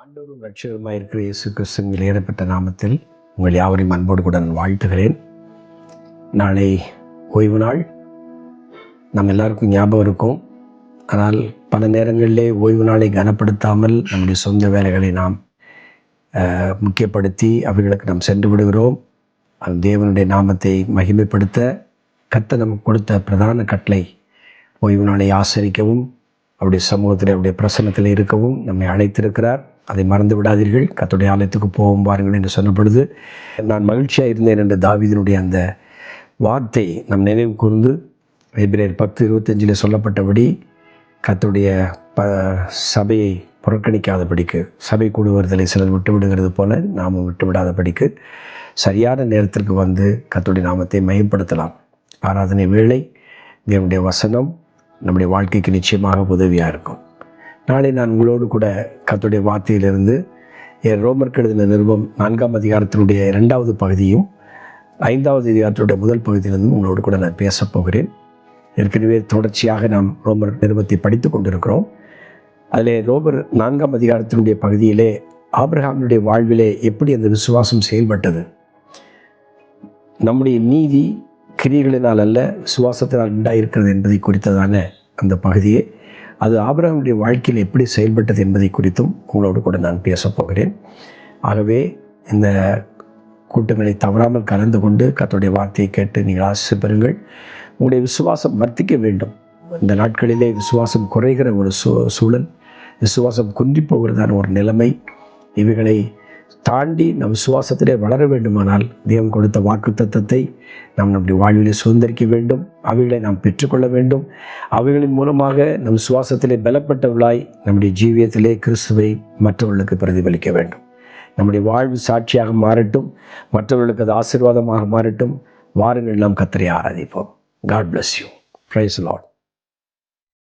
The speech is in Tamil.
ஆண்டவரும் ரட்சகருமாய் இருக்கிற இயேசு கிறிஸ்துவின் விலையேறப்பட்ட நாமத்தில் உங்கள் யாவரையும் அன்போடு கூட நான் வாழ்த்துகிறேன். நாளை ஓய்வு நாள் நம்ம எல்லாருக்கும் ஞாபகம் இருக்கும். ஆனால் பல நேரங்களிலே ஓய்வு நாளை கனப்படுத்தாமல் நம்முடைய சொந்த வேலைகளை நாம் முக்கியப்படுத்தி அவைகளுக்கு நாம் சென்று விடுகிறோம். அந்த தேவனுடைய நாமத்தை மகிமைப்படுத்த கர்த்தர் நமக்கு கொடுத்த பிரதான கட்டளை ஓய்வு நாளை ஆசரிக்கவும் அவருடைய சமூகத்தில் அவருடைய பிரசன்னத்தில் இருக்கவும் நம்மை அழைத்திருக்கிறார். அதை மறந்து விடாதீர்கள். கர்த்தருடைய ஆலயத்துக்கு போகும் பாருங்கள் என்று சொன்ன பொழுது நான் மகிழ்ச்சியாக இருந்தேன் என்ற தாவீதினுடைய அந்த வார்த்தை நம் நினைவு கூர்ந்து எபிரேயர் 10:25 சொல்லப்பட்டபடி கர்த்தருடைய சபையை புறக்கணிக்காதபடிக்கு, சபை கூடுவதில்லை சிலர் விட்டு விடுகிறது போல நாம் விட்டு விடாதபடிக்கு சரியான நேரத்திற்கு வந்து கர்த்தருடைய நாமத்தை மையப்படுத்தலாம். ஆராதனை வேளை தேவனுடைய வசனம் நம்முடைய வாழ்க்கைக்கு நிச்சயமாக உதவியாக இருக்கும். நாளை நான் உங்களோடு கூட கர்த்தருடைய வார்த்தையிலிருந்து ரோமருக்கு எழுதின நிருபம் 4ஆம் அதிகாரத்தினுடைய 2வது பகுதியும் 5வது அதிகாரத்தினுடைய முதல் பகுதியிலிருந்தும் உங்களோடு கூட நான் பேசப் போகிறேன். ஏற்கனவே தொடர்ச்சியாக நாம் ரோமர் நிருபத்தை படித்து கொண்டிருக்கிறோம். அதில் ரோமர் 4ஆம் அதிகாரத்தினுடைய பகுதியிலே ஆபிரகாமுடைய வாழ்விலே எப்படி அந்த விசுவாசம் செயல்பட்டது, நம்முடைய நீதி கிரியைகளினால் அல்ல விசுவாசத்தினால் உண்டாயிருக்கிறது என்பதை குறித்ததான அந்த பகுதியை, அது ஆபிரகாமுடைய வாழ்க்கையில் எப்படி செயல்பட்டது என்பதை குறித்தும் உங்களோடு கூட நான் பேசப் போகிறேன். ஆகவே இந்த கூட்டங்களை தவறாமல் கலந்து கொண்டு கர்த்தருடைய வார்த்தையை கேட்டு நீங்கள் ஆசீர்வாதம் பெறுங்கள். உங்களுடைய விசுவாசம் வர்த்திக்க வேண்டும். இந்த நாட்களிலே விசுவாசம் குறைகிற ஒரு சூழல், விசுவாசம் குன்றி போகிறதான ஒரு நிலைமை, இவைகளை தாண்டி நம் விசுவாசத்திலே வளர வேண்டுமானால் தேவன் கொடுத்த வாக்குத்தத்தத்தை நாம் நம்முடைய வாழ்விலே சுதந்திரிக்க வேண்டும். அவைகளை நாம் பெற்றுக்கொள்ள வேண்டும். அவைகளின் மூலமாக நம் விசுவாசத்திலே பலப்பட்டவர்களாய் நம்முடைய ஜீவியத்திலே கிறிஸ்துவை மற்றவர்களுக்கு பிரதிபலிக்க வேண்டும். நம்முடைய வாழ்வு சாட்சியாக மாறட்டும், மற்றவர்களுக்கு அது ஆசீர்வாதமாக மாறட்டும். வாருங்கள் நாம் கர்த்தரை ஆராதிப்போம். God bless you. Praise the Lord.